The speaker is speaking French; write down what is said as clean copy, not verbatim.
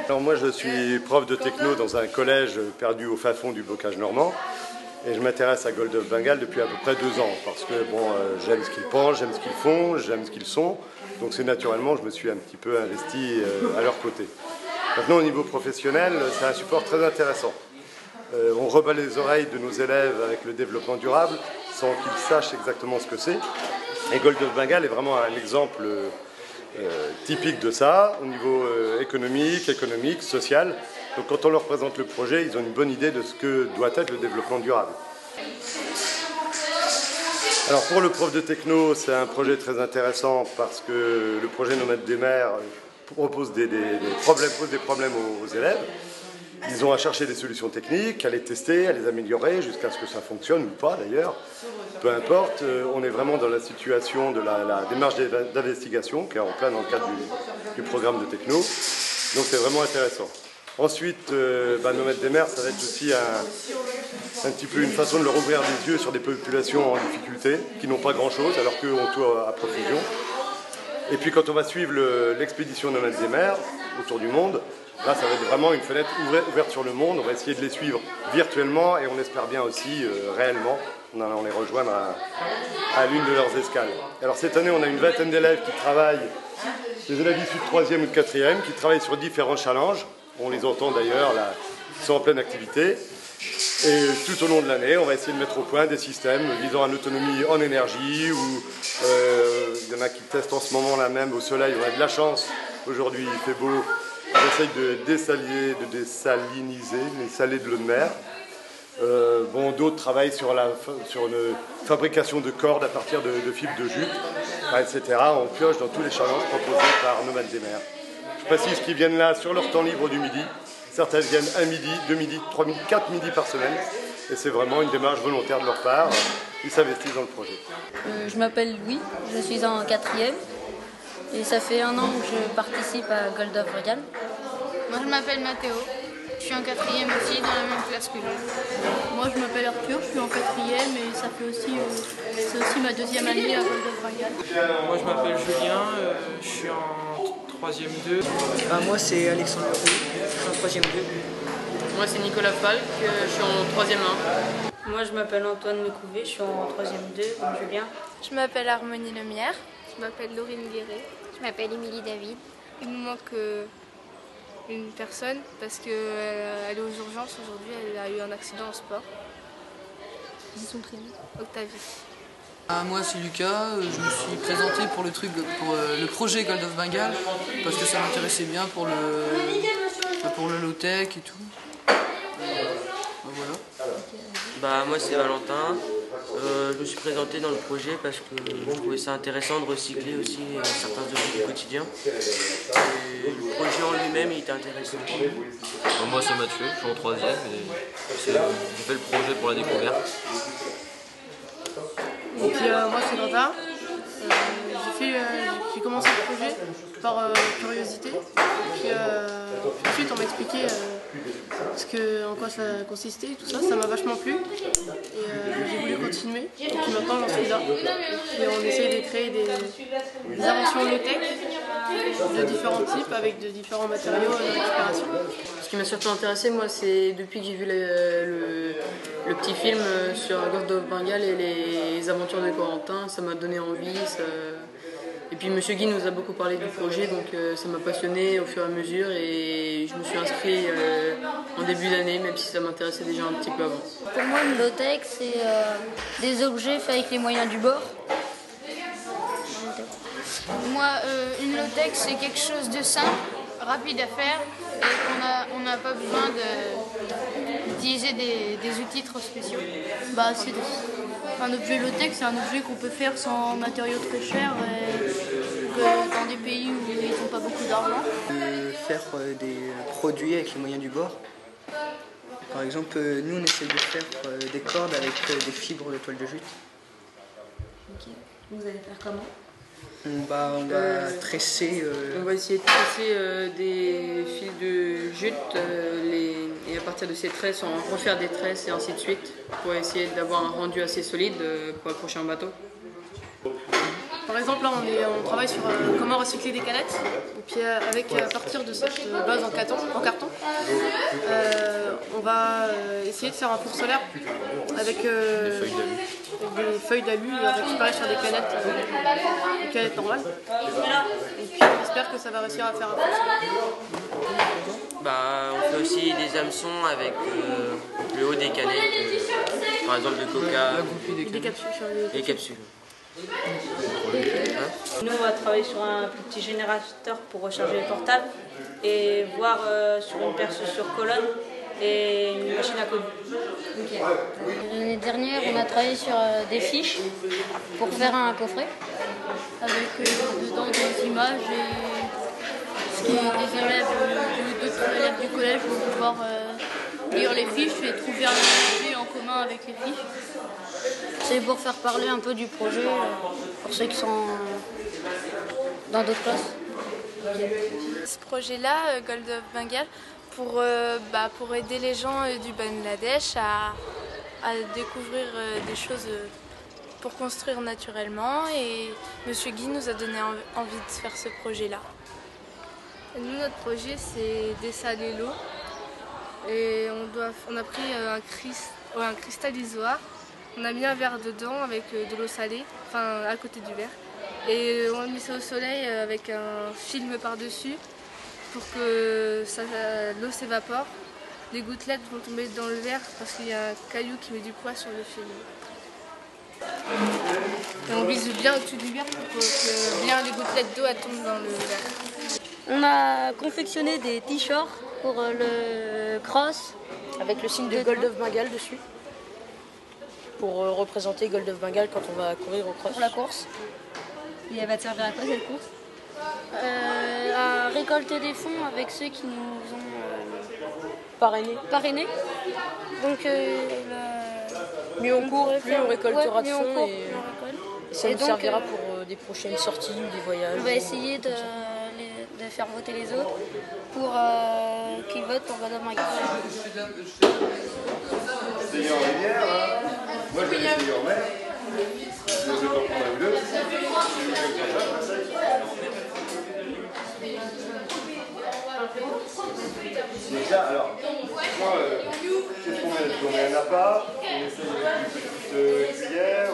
Alors moi je suis prof de techno dans un collège perdu au fin fond du bocage normand et je m'intéresse à Gold of Bengal depuis à peu près 2 ans parce que j'aime ce qu'ils pensent, j'aime ce qu'ils font, j'aime ce qu'ils sont, donc c'est naturellement je me suis un petit peu investi à leur côté. Maintenant au niveau professionnel c'est un support très intéressant. On rebat les oreilles de nos élèves avec le développement durable sans qu'ils sachent exactement ce que c'est. Et Gold of Bengal est vraiment un exemple typique de ça, au niveau économique, social. Donc quand on leur présente le projet, ils ont une bonne idée de ce que doit être le développement durable. Alors pour le prof de techno, c'est un projet très intéressant parce que le projet Nomades des mers pose des problèmes aux élèves. Ils ont à chercher des solutions techniques, à les tester, à les améliorer jusqu'à ce que ça fonctionne ou pas d'ailleurs. Peu importe, on est vraiment dans la situation de la démarche d'investigation qui est en plein dans le cadre du programme de techno. Donc c'est vraiment intéressant. Ensuite, Nomades des mers, ça va être aussi un petit peu une façon de leur ouvrir les yeux sur des populations en difficulté, qui n'ont pas grand-chose, alors qu'eux ont tout à profusion. Et puis quand on va suivre l'expédition Nomades des mers autour du monde, là, ça va être vraiment une fenêtre ouverte sur le monde. On va essayer de les suivre virtuellement et on espère bien aussi réellement. On allant les rejoindre à l'une de leurs escales. Alors cette année, on a une vingtaine d'élèves qui travaillent, des élèves issus de 3e ou de 4e, qui travaillent sur différents challenges. On les entend d'ailleurs, là, ils sont en pleine activité. Et tout au long de l'année, on va essayer de mettre au point des systèmes visant à l'autonomie en énergie. Il y en a qui testent en ce moment-là même au soleil. On a de la chance. Aujourd'hui, il fait beau. On essaye de désaliniser, les salés de l'eau de mer. D'autres travaillent sur une fabrication de cordes à partir de fibres de jute, etc. On pioche dans tous les challenges proposés par Nomades des mers. Je précise qu'ils viennent là sur leur temps libre du midi. Certains viennent 1 midi, 2 midis, 3 midis, 4 midis par semaine. Et c'est vraiment une démarche volontaire de leur part. Ils s'investissent dans le projet. Je m'appelle Louis, je suis en 4e. Et ça fait 1 an que je participe à Gold of Bengal. Moi je m'appelle Mathéo, je suis en 4e aussi, dans la même classe que lui. Moi je m'appelle Arthur, je suis en 4e et ça fait aussi, c'est aussi ma 2e année à Gold of Bengal. Moi je m'appelle Julien, je suis en 3e 2. Moi c'est Alexandre Leroux, je suis en 3e 2. Moi c'est Nicolas Falk, je suis en 3e 1. Moi je m'appelle Antoine Lecouvé, je suis en 3e 2, comme Julien. Je m'appelle Harmonie Lemierre. Je m'appelle Laurine Guéret. Je m'appelle Émilie David. Il nous manque une personne parce qu'elle est aux urgences aujourd'hui, elle a eu un accident en sport. C'est son prénom. Octavie. Moi c'est Lucas, je me suis présenté pour le projet Gold of Bengal parce que ça m'intéressait bien pour le low-tech et tout. Voilà. Moi c'est Valentin. Je me suis présenté dans le projet parce que je trouvais ça intéressant de recycler aussi certains objets du quotidien. Et le projet en lui-même il était intéressant. Moi c'est Mathieu, je suis en 3e et j'ai fait le projet pour la découverte. Et puis moi c'est Quentin. J'ai commencé le projet par curiosité. Et puis ensuite on m'a expliqué en quoi ça consistait, tout ça, ça m'a vachement plu. Et j'ai voulu continuer. Et puis maintenant j'en suis là. Et on essaye de créer des inventions low-tech de différents types avec de différents matériaux de récupération. Ce qui m'a surtout intéressé, moi, c'est depuis que j'ai vu le petit film sur Gold of Bengal et les aventures de Corentin, ça m'a donné envie. Et puis M. Guy nous a beaucoup parlé du projet, donc ça m'a passionné au fur et à mesure et je me suis inscrit en début d'année, même si ça m'intéressait déjà un petit peu avant. Pour moi, une low-tech, c'est des objets faits avec les moyens du bord. Moi, une low-tech, c'est quelque chose de simple, rapide à faire et on n'a pas besoin d'utiliser des outils trop spéciaux. Un objet low-tech, c'est un objet qu'on peut faire sans matériaux très chers dans des pays où ils n'ont pas beaucoup d'argent. Faire des produits avec les moyens du bord. Par exemple, nous on essaie de faire des cordes avec des fibres de toile de jute. Ok. Vous allez faire comment? On va tresser. On va essayer de tresser des fils de jute et à partir de ces tresses, on va refaire des tresses et ainsi de suite pour essayer d'avoir un rendu assez solide pour accrocher un bateau. Par exemple, là, on travaille sur comment recycler des canettes. Et puis, à partir de cette base en carton, on va essayer de faire un four solaire avec des feuilles d'alu récupérées sur des canettes normales. Et puis, on espère que ça va réussir à faire un four solaire. Bah, on fait aussi des hameçons avec le haut des canettes, par exemple de coca, des capsules. Nous, on va travailler sur un petit générateur pour recharger les portables et voir sur une perceuse sur colonne et une machine à coller. L'année dernière, on a travaillé sur des fiches pour faire un coffret avec dedans des images et ce qui est des élèves, d'autres élèves du collège vont pouvoir lire les fiches et trouver un objet en commun avec les fiches. C'est pour faire parler un peu du projet pour ceux qui sont dans d'autres classes. Ce projet-là, Gold of Bengal, pour aider les gens du Bangladesh à découvrir des choses pour construire naturellement. Et M. Guy nous a donné envie de faire ce projet-là. Nous, notre projet, c'est dessaler l'eau. Et on a pris un cristal isoire. On a mis un verre dedans avec de l'eau salée, enfin à côté du verre. Et on a mis ça au soleil avec un film par-dessus pour que l'eau s'évapore. Les gouttelettes vont tomber dans le verre parce qu'il y a un caillou qui met du poids sur le film. Et on glisse bien au-dessus du verre pour que bien les gouttelettes d'eau tombent dans le verre. On a confectionné des t-shirts pour le cross. Avec le signe de Gold of Bengal dessus. Pour représenter Gold of Bengal quand on va courir au cross. Pour la course. Et elle va te servir à quoi cette course? À récolter des fonds avec ceux qui nous ont parrainés. Donc mieux on court, plus on récoltera de mieux fonds on court, et on ça nous servira pour des prochaines sorties ou des voyages. On va essayer de faire voter les autres pour qu'ils votent pour Gold of Bengal. Essayer en rivière, hein. Moi je vais essayer en mer. Je vais pas prendre la bleue. Donc là, alors, qu'est-ce qu'on met? On met un appât, on essaye avec une petite cuillère.